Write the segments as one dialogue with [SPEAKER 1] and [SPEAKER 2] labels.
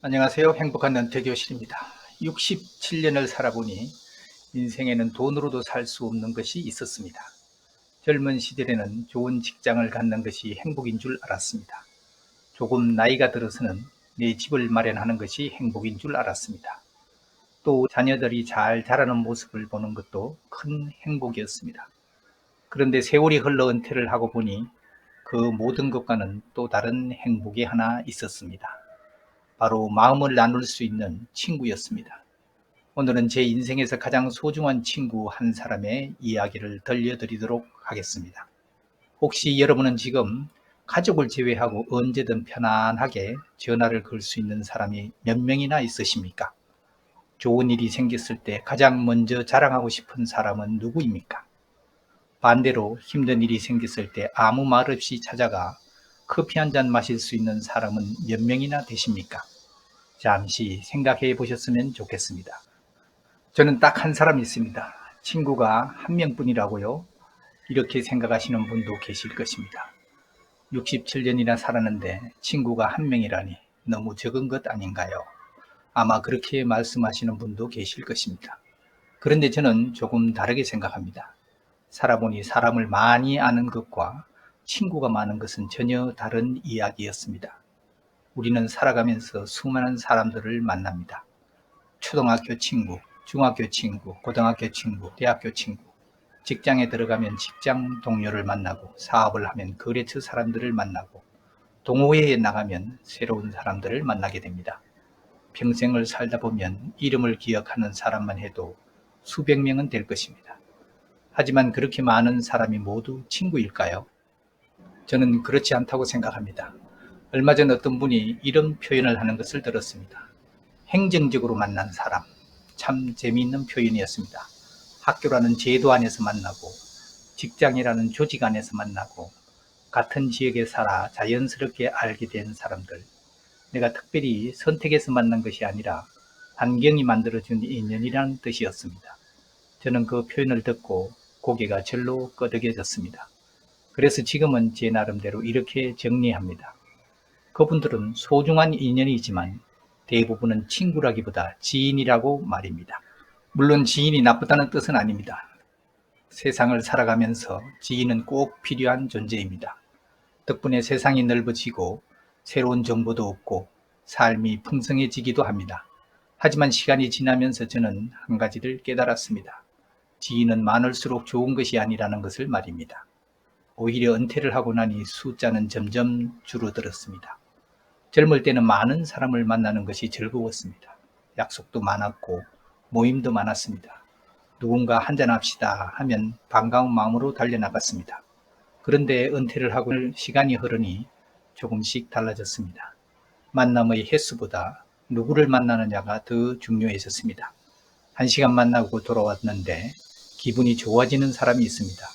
[SPEAKER 1] 안녕하세요. 행복한 은퇴교실입니다. 67년을 살아보니 인생에는 돈으로도 살 수 없는 것이 있었습니다. 젊은 시절에는 좋은 직장을 갖는 것이 행복인 줄 알았습니다. 조금 나이가 들어서는 내 집을 마련하는 것이 행복인 줄 알았습니다. 또 자녀들이 잘 자라는 모습을 보는 것도 큰 행복이었습니다. 그런데 세월이 흘러 은퇴를 하고 보니 그 모든 것과는 또 다른 행복이 하나 있었습니다. 바로 마음을 나눌 수 있는 친구였습니다. 오늘은 제 인생에서 가장 소중한 친구 한 사람의 이야기를 들려드리도록 하겠습니다. 혹시 여러분은 지금 가족을 제외하고 언제든 편안하게 전화를 걸 수 있는 사람이 몇 명이나 있으십니까? 좋은 일이 생겼을 때 가장 먼저 자랑하고 싶은 사람은 누구입니까? 반대로 힘든 일이 생겼을 때 아무 말 없이 찾아가 커피 한 잔 마실 수 있는 사람은 몇 명이나 되십니까? 잠시 생각해 보셨으면 좋겠습니다. 저는 딱 한 사람이 있습니다. 친구가 한 명뿐이라고요. 이렇게 생각하시는 분도 계실 것입니다. 67년이나 살았는데 친구가 한 명이라니 너무 적은 것 아닌가요? 아마 그렇게 말씀하시는 분도 계실 것입니다. 그런데 저는 조금 다르게 생각합니다. 살아보니 사람을 많이 아는 것과 친구가 많은 것은 전혀 다른 이야기였습니다. 우리는 살아가면서 수많은 사람들을 만납니다. 초등학교 친구, 중학교 친구, 고등학교 친구, 대학교 친구, 직장에 들어가면 직장 동료를 만나고, 사업을 하면 거래처 사람들을 만나고, 동호회에 나가면 새로운 사람들을 만나게 됩니다. 평생을 살다 보면 이름을 기억하는 사람만 해도 수백 명은 될 것입니다. 하지만 그렇게 많은 사람이 모두 친구일까요? 저는 그렇지 않다고 생각합니다. 얼마 전 어떤 분이 이런 표현을 하는 것을 들었습니다. 행정적으로 만난 사람. 참 재미있는 표현이었습니다. 학교라는 제도 안에서 만나고, 직장이라는 조직 안에서 만나고, 같은 지역에 살아 자연스럽게 알게 된 사람들. 내가 특별히 선택해서 만난 것이 아니라 환경이 만들어준 인연이라는 뜻이었습니다. 저는 그 표현을 듣고 고개가 절로 끄덕여졌습니다. 그래서 지금은 제 나름대로 이렇게 정리합니다. 그분들은 소중한 인연이지만 대부분은 친구라기보다 지인이라고 말입니다. 물론 지인이 나쁘다는 뜻은 아닙니다. 세상을 살아가면서 지인은 꼭 필요한 존재입니다. 덕분에 세상이 넓어지고 새로운 정보도 얻고 삶이 풍성해지기도 합니다. 하지만 시간이 지나면서 저는 한 가지를 깨달았습니다. 지인은 많을수록 좋은 것이 아니라는 것을 말입니다. 오히려 은퇴를 하고 나니 숫자는 점점 줄어들었습니다. 젊을 때는 많은 사람을 만나는 것이 즐거웠습니다. 약속도 많았고 모임도 많았습니다. 누군가 한잔합시다 하면 반가운 마음으로 달려나갔습니다. 그런데 은퇴를 하고 시간이 흐르니 조금씩 달라졌습니다. 만남의 횟수보다 누구를 만나느냐가 더 중요해졌습니다. 1시간 만나고 돌아왔는데 기분이 좋아지는 사람이 있습니다.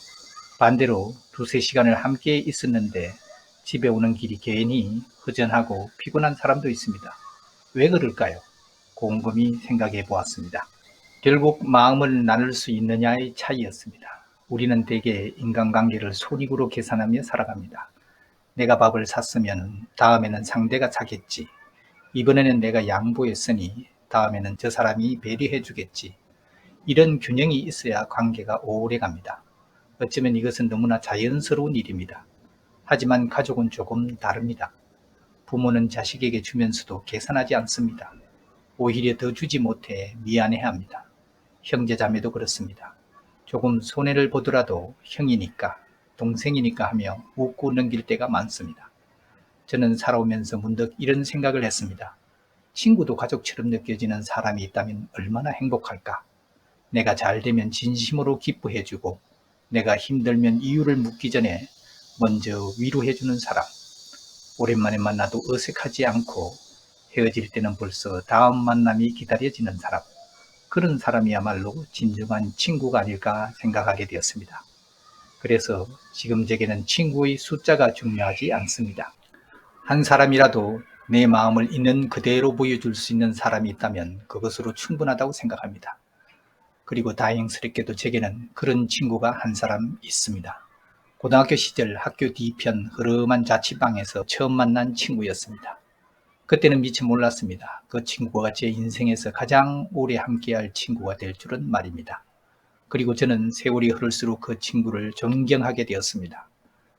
[SPEAKER 1] 반대로 두세 시간을 함께 있었는데 집에 오는 길이 괜히 허전하고 피곤한 사람도 있습니다. 왜 그럴까요? 곰곰이 생각해 보았습니다. 결국 마음을 나눌 수 있느냐의 차이였습니다. 우리는 대개 인간관계를 손익으로 계산하며 살아갑니다. 내가 밥을 샀으면 다음에는 상대가 사겠지. 이번에는 내가 양보했으니 다음에는 저 사람이 배려해 주겠지. 이런 균형이 있어야 관계가 오래 갑니다. 어쩌면 이것은 너무나 자연스러운 일입니다. 하지만 가족은 조금 다릅니다. 부모는 자식에게 주면서도 계산하지 않습니다. 오히려 더 주지 못해 미안해합니다. 형제자매도 그렇습니다. 조금 손해를 보더라도 형이니까, 동생이니까 하며 웃고 넘길 때가 많습니다. 저는 살아오면서 문득 이런 생각을 했습니다. 친구도 가족처럼 느껴지는 사람이 있다면 얼마나 행복할까? 내가 잘 되면 진심으로 기뻐해주고, 내가 힘들면 이유를 묻기 전에 먼저 위로해주는 사람. 오랜만에 만나도 어색하지 않고 헤어질 때는 벌써 다음 만남이 기다려지는 사람. 그런 사람이야말로 진정한 친구가 아닐까 생각하게 되었습니다. 그래서 지금 제게는 친구의 숫자가 중요하지 않습니다. 한 사람이라도 내 마음을 있는 그대로 보여줄 수 있는 사람이 있다면 그것으로 충분하다고 생각합니다. 그리고 다행스럽게도 제게는 그런 친구가 한 사람 있습니다. 고등학교 시절 학교 뒤편 흐름한 자취방에서 처음 만난 친구였습니다. 그때는 미처 몰랐습니다. 그 친구가 제 인생에서 가장 오래 함께할 친구가 될 줄은 말입니다. 그리고 저는 세월이 흐를수록 그 친구를 존경하게 되었습니다.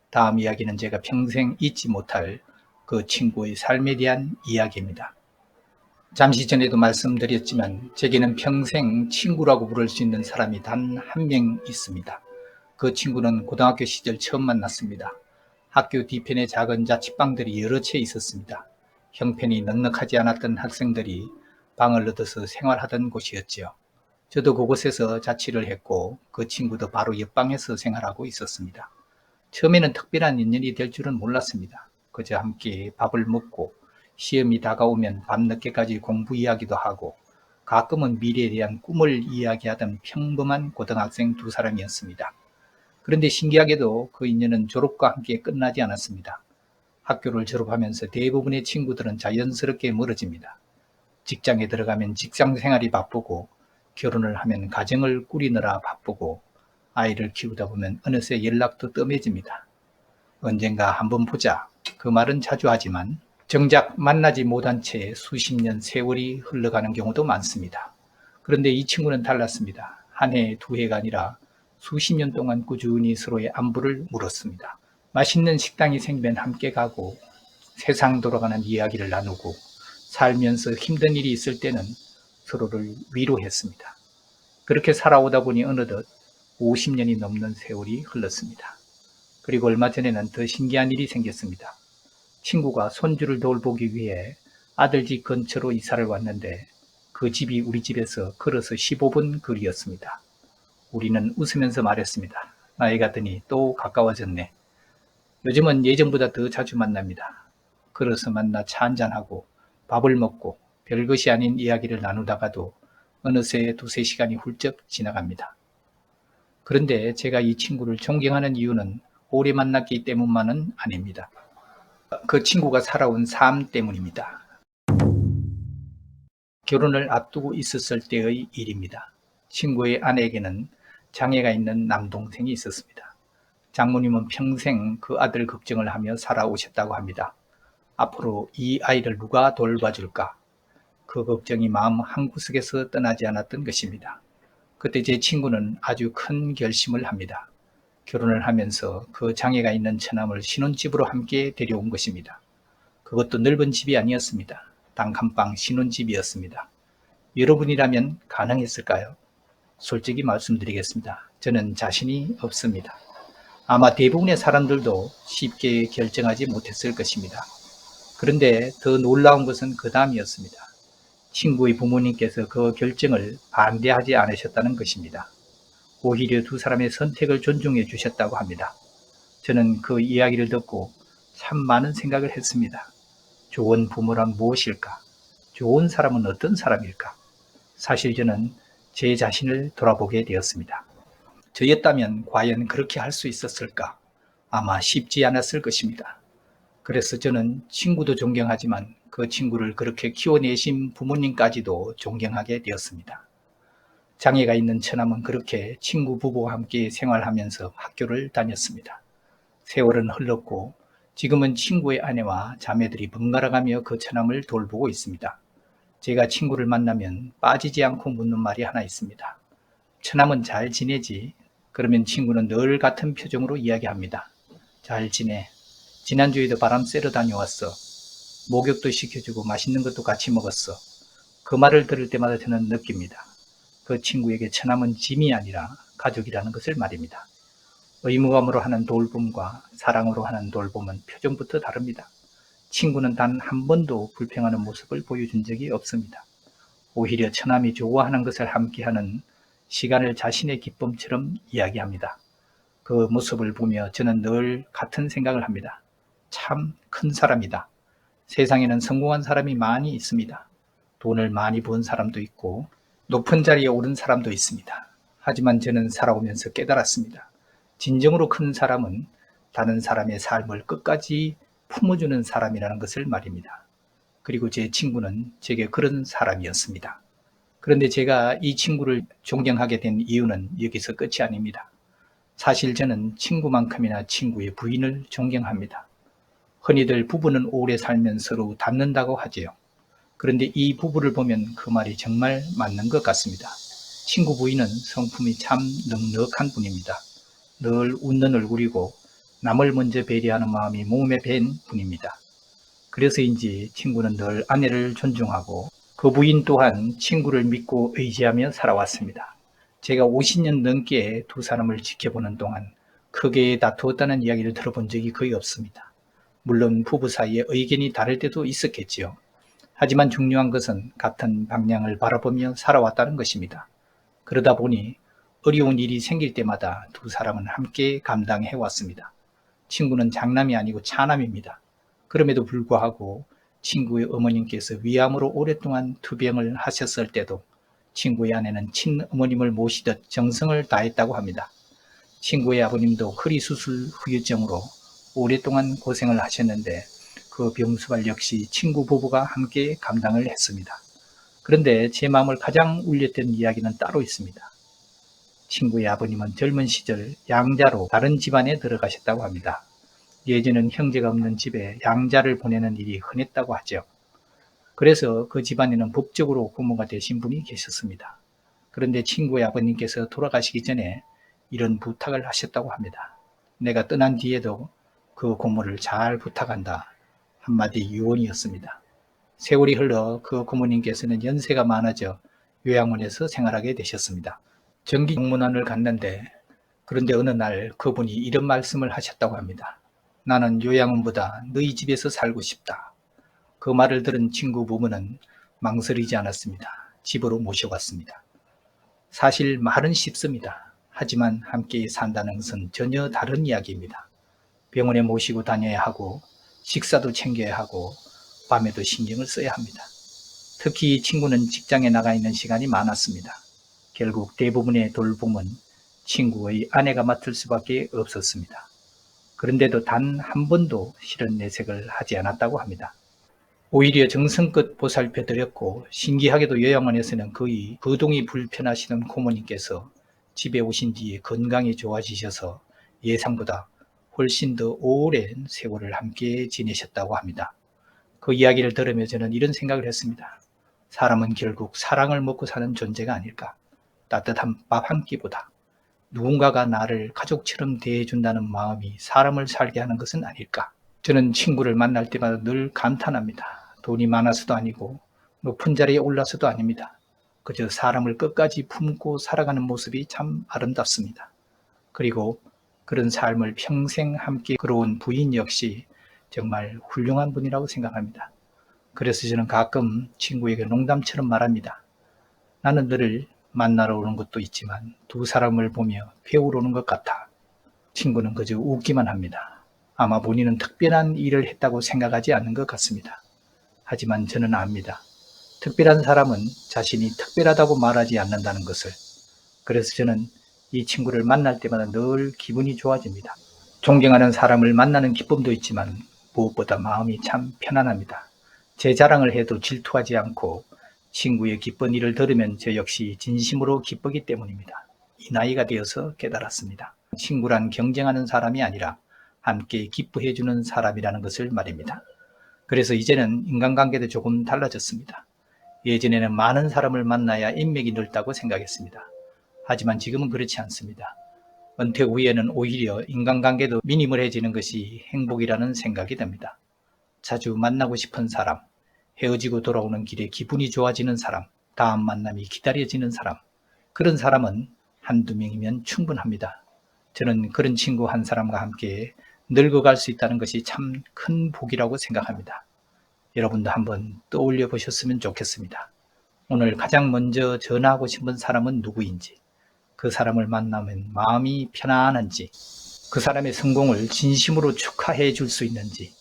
[SPEAKER 1] 다음 이야기는 제가 평생 잊지 못할 그 친구의 삶에 대한 이야기입니다. 잠시 전에도 말씀드렸지만 제게는 평생 친구라고 부를 수 있는 사람이 단 한 명 있습니다. 그 친구는 고등학교 시절 처음 만났습니다. 학교 뒤편에 작은 자취방들이 여러 채 있었습니다. 형편이 넉넉하지 않았던 학생들이 방을 얻어서 생활하던 곳이었지요. 저도 그곳에서 자취를 했고 그 친구도 바로 옆방에서 생활하고 있었습니다. 처음에는 특별한 인연이 될 줄은 몰랐습니다. 그저 함께 밥을 먹고 시험이 다가오면 밤늦게까지 공부 이야기도 하고 가끔은 미래에 대한 꿈을 이야기하던 평범한 고등학생 두 사람이었습니다. 그런데 신기하게도 그 인연은 졸업과 함께 끝나지 않았습니다. 학교를 졸업하면서 대부분의 친구들은 자연스럽게 멀어집니다. 직장에 들어가면 직장 생활이 바쁘고 결혼을 하면 가정을 꾸리느라 바쁘고 아이를 키우다 보면 어느새 연락도 뜸해집니다. 언젠가 한번 보자. 그 말은 자주 하지만 정작 만나지 못한 채 수십 년 세월이 흘러가는 경우도 많습니다. 그런데 이 친구는 달랐습니다. 한 해, 두 해가 아니라 수십 년 동안 꾸준히 서로의 안부를 물었습니다. 맛있는 식당이 생기면 함께 가고 세상 돌아가는 이야기를 나누고 살면서 힘든 일이 있을 때는 서로를 위로했습니다. 그렇게 살아오다 보니 어느덧 50년이 넘는 세월이 흘렀습니다. 그리고 얼마 전에는 더 신기한 일이 생겼습니다. 친구가 손주를 돌보기 위해 아들 집 근처로 이사를 왔는데 그 집이 우리 집에서 걸어서 15분 거리였습니다. 우리는 웃으면서 말했습니다. 나이가 드니 또 가까워졌네. 요즘은 예전보다 더 자주 만납니다. 걸어서 만나 차 한잔하고 밥을 먹고 별것이 아닌 이야기를 나누다가도 어느새 두세 시간이 훌쩍 지나갑니다. 그런데 제가 이 친구를 존경하는 이유는 오래 만났기 때문만은 아닙니다. 그 친구가 살아온 삶 때문입니다. 결혼을 앞두고 있었을 때의 일입니다. 친구의 아내에게는 장애가 있는 남동생이 있었습니다. 장모님은 평생 그 아들 걱정을 하며 살아오셨다고 합니다. 앞으로 이 아이를 누가 돌봐줄까? 그 걱정이 마음 한구석에서 떠나지 않았던 것입니다. 그때 제 친구는 아주 큰 결심을 합니다. 결혼을 하면서 그 장애가 있는 처남을 신혼집으로 함께 데려온 것입니다. 그것도 넓은 집이 아니었습니다. 단칸방 신혼집이었습니다. 여러분이라면 가능했을까요? 솔직히 말씀드리겠습니다. 저는 자신이 없습니다. 아마 대부분의 사람들도 쉽게 결정하지 못했을 것입니다. 그런데 더 놀라운 것은 그 다음이었습니다. 친구의 부모님께서 그 결정을 반대하지 않으셨다는 것입니다. 오히려 두 사람의 선택을 존중해 주셨다고 합니다. 저는 그 이야기를 듣고 참 많은 생각을 했습니다. 좋은 부모란 무엇일까? 좋은 사람은 어떤 사람일까? 사실 저는 제 자신을 돌아보게 되었습니다. 저였다면 과연 그렇게 할 수 있었을까? 아마 쉽지 않았을 것입니다. 그래서 저는 친구도 존경하지만 그 친구를 그렇게 키워내신 부모님까지도 존경하게 되었습니다. 장애가 있는 처남은 그렇게 친구 부부와 함께 생활하면서 학교를 다녔습니다. 세월은 흘렀고 지금은 친구의 아내와 자매들이 번갈아가며 그 처남을 돌보고 있습니다. 제가 친구를 만나면 빠지지 않고 묻는 말이 하나 있습니다. 처남은 잘 지내지? 그러면 친구는 늘 같은 표정으로 이야기합니다. 잘 지내. 지난주에도 바람 쐬러 다녀왔어. 목욕도 시켜주고 맛있는 것도 같이 먹었어. 그 말을 들을 때마다 저는 느낍니다. 그 친구에게 처남은 짐이 아니라 가족이라는 것을 말입니다. 의무감으로 하는 돌봄과 사랑으로 하는 돌봄은 표정부터 다릅니다. 친구는 단 한 번도 불평하는 모습을 보여준 적이 없습니다. 오히려 처남이 좋아하는 것을 함께하는 시간을 자신의 기쁨처럼 이야기합니다. 그 모습을 보며 저는 늘 같은 생각을 합니다. 참 큰 사람이다. 세상에는 성공한 사람이 많이 있습니다. 돈을 많이 번 사람도 있고 높은 자리에 오른 사람도 있습니다. 하지만 저는 살아오면서 깨달았습니다. 진정으로 큰 사람은 다른 사람의 삶을 끝까지 품어주는 사람이라는 것을 말입니다. 그리고 제 친구는 제게 그런 사람이었습니다. 그런데 제가 이 친구를 존경하게 된 이유는 여기서 끝이 아닙니다. 사실 저는 친구만큼이나 친구의 부인을 존경합니다. 흔히들 부부는 오래 살면 서로 닮는다고 하지요. 그런데 이 부부를 보면 그 말이 정말 맞는 것 같습니다. 친구 부인은 성품이 참 넉넉한 분입니다. 늘 웃는 얼굴이고 남을 먼저 배려하는 마음이 몸에 밴 분입니다. 그래서인지 친구는 늘 아내를 존중하고 그 부인 또한 친구를 믿고 의지하며 살아왔습니다. 제가 50년 넘게 두 사람을 지켜보는 동안 크게 다투었다는 이야기를 들어본 적이 거의 없습니다. 물론 부부 사이에 의견이 다를 때도 있었겠지요. 하지만 중요한 것은 같은 방향을 바라보며 살아왔다는 것입니다. 그러다 보니 어려운 일이 생길 때마다 두 사람은 함께 감당해 왔습니다. 친구는 장남이 아니고 차남입니다. 그럼에도 불구하고 친구의 어머님께서 위암으로 오랫동안 투병을 하셨을 때도 친구의 아내는 친어머님을 모시듯 정성을 다했다고 합니다. 친구의 아버님도 허리 수술 후유증으로 오랫동안 고생을 하셨는데 그 병수발 역시 친구 부부가 함께 감당을 했습니다. 그런데 제 마음을 가장 울렸던 이야기는 따로 있습니다. 친구의 아버님은 젊은 시절 양자로 다른 집안에 들어가셨다고 합니다. 예전엔 형제가 없는 집에 양자를 보내는 일이 흔했다고 하죠. 그래서 그 집안에는 법적으로 고모가 되신 분이 계셨습니다. 그런데 친구의 아버님께서 돌아가시기 전에 이런 부탁을 하셨다고 합니다. 내가 떠난 뒤에도 그 고모를 잘 부탁한다. 한마디 유언이었습니다. 세월이 흘러 그 고모님께서는 연세가 많아져 요양원에서 생활하게 되셨습니다. 정기 공문안을 갔는데 그런데 어느 날 그분이 이런 말씀을 하셨다고 합니다. 나는 요양원보다 너희 집에서 살고 싶다. 그 말을 들은 친구 부부는 망설이지 않았습니다. 집으로 모셔갔습니다. 사실 말은 쉽습니다. 하지만 함께 산다는 것은 전혀 다른 이야기입니다. 병원에 모시고 다녀야 하고 식사도 챙겨야 하고 밤에도 신경을 써야 합니다. 특히 친구는 직장에 나가 있는 시간이 많았습니다. 결국 대부분의 돌봄은 친구의 아내가 맡을 수밖에 없었습니다. 그런데도 단 한 번도 실은 내색을 하지 않았다고 합니다. 오히려 정성껏 보살펴드렸고 신기하게도 요양원에서는 거의 거동이 불편하시던 고모님께서 집에 오신 뒤에 건강이 좋아지셔서 예상보다 훨씬 더 오랜 세월을 함께 지내셨다고 합니다. 그 이야기를 들으며 저는 이런 생각을 했습니다. 사람은 결국 사랑을 먹고 사는 존재가 아닐까. 따뜻한 밥 한 끼보다 누군가가 나를 가족처럼 대해준다는 마음이 사람을 살게 하는 것은 아닐까. 저는 친구를 만날 때마다 늘 감탄합니다. 돈이 많아서도 아니고 높은 자리에 올라서도 아닙니다. 그저 사람을 끝까지 품고 살아가는 모습이 참 아름답습니다. 그리고 그런 삶을 평생 함께 걸어온 부인 역시 정말 훌륭한 분이라고 생각합니다. 그래서 저는 가끔 친구에게 농담처럼 말합니다. 나는 너를 만나러 오는 것도 있지만 두 사람을 보며 배우러 오는 것 같아. 친구는 그저 웃기만 합니다. 아마 본인은 특별한 일을 했다고 생각하지 않는 것 같습니다. 하지만 저는 압니다. 특별한 사람은 자신이 특별하다고 말하지 않는다는 것을. 그래서 저는 이 친구를 만날 때마다 늘 기분이 좋아집니다. 존경하는 사람을 만나는 기쁨도 있지만 무엇보다 마음이 참 편안합니다. 제 자랑을 해도 질투하지 않고 친구의 기쁜 일을 들으면 저 역시 진심으로 기쁘기 때문입니다. 이 나이가 되어서 깨달았습니다. 친구란 경쟁하는 사람이 아니라 함께 기뻐해주는 사람이라는 것을 말입니다. 그래서 이제는 인간관계도 조금 달라졌습니다. 예전에는 많은 사람을 만나야 인맥이 넓다고 생각했습니다. 하지만 지금은 그렇지 않습니다. 은퇴 후에는 오히려 인간관계도 미니멀해지는 것이 행복이라는 생각이 듭니다. 자주 만나고 싶은 사람, 헤어지고 돌아오는 길에 기분이 좋아지는 사람, 다음 만남이 기다려지는 사람, 그런 사람은 한두 명이면 충분합니다. 저는 그런 친구 한 사람과 함께 늙어갈 수 있다는 것이 참 큰 복이라고 생각합니다. 여러분도 한번 떠올려 보셨으면 좋겠습니다. 오늘 가장 먼저 전화하고 싶은 사람은 누구인지, 그 사람을 만나면 마음이 편안한지, 그 사람의 성공을 진심으로 축하해 줄 수 있는지,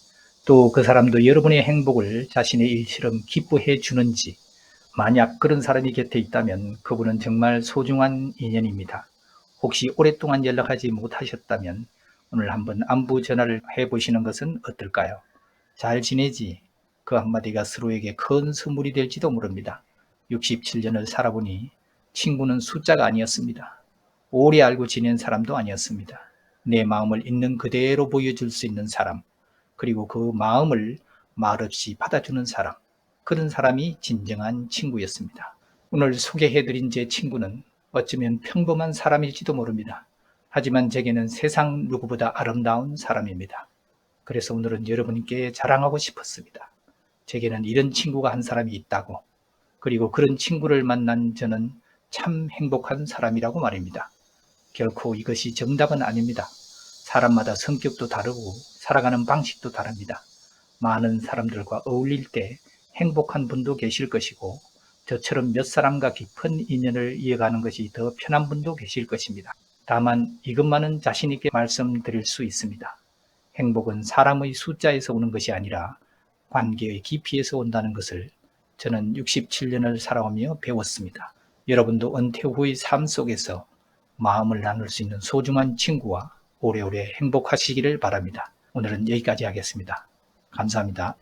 [SPEAKER 1] 또 그 사람도 여러분의 행복을 자신의 일처럼 기뻐해 주는지, 만약 그런 사람이 곁에 있다면 그분은 정말 소중한 인연입니다. 혹시 오랫동안 연락하지 못하셨다면 오늘 한번 안부 전화를 해보시는 것은 어떨까요? 잘 지내지? 그 한마디가 서로에게 큰 선물이 될지도 모릅니다. 67년을 살아보니 친구는 숫자가 아니었습니다. 오래 알고 지낸 사람도 아니었습니다. 내 마음을 있는 그대로 보여줄 수 있는 사람, 그리고 그 마음을 말없이 받아주는 사람, 그런 사람이 진정한 친구였습니다. 오늘 소개해드린 제 친구는 어쩌면 평범한 사람일지도 모릅니다. 하지만 제게는 세상 누구보다 아름다운 사람입니다. 그래서 오늘은 여러분께 자랑하고 싶었습니다. 제게는 이런 친구가 한 사람이 있다고, 그리고 그런 친구를 만난 저는 참 행복한 사람이라고 말입니다. 결코 이것이 정답은 아닙니다. 사람마다 성격도 다르고 살아가는 방식도 다릅니다. 많은 사람들과 어울릴 때 행복한 분도 계실 것이고, 저처럼 몇 사람과 깊은 인연을 이어가는 것이 더 편한 분도 계실 것입니다. 다만 이것만은 자신 있게 말씀드릴 수 있습니다. 행복은 사람의 숫자에서 오는 것이 아니라 관계의 깊이에서 온다는 것을 저는 67년을 살아오며 배웠습니다. 여러분도 은퇴 후의 삶 속에서 마음을 나눌 수 있는 소중한 친구와 오래오래 행복하시기를 바랍니다. 오늘은 여기까지 하겠습니다. 감사합니다.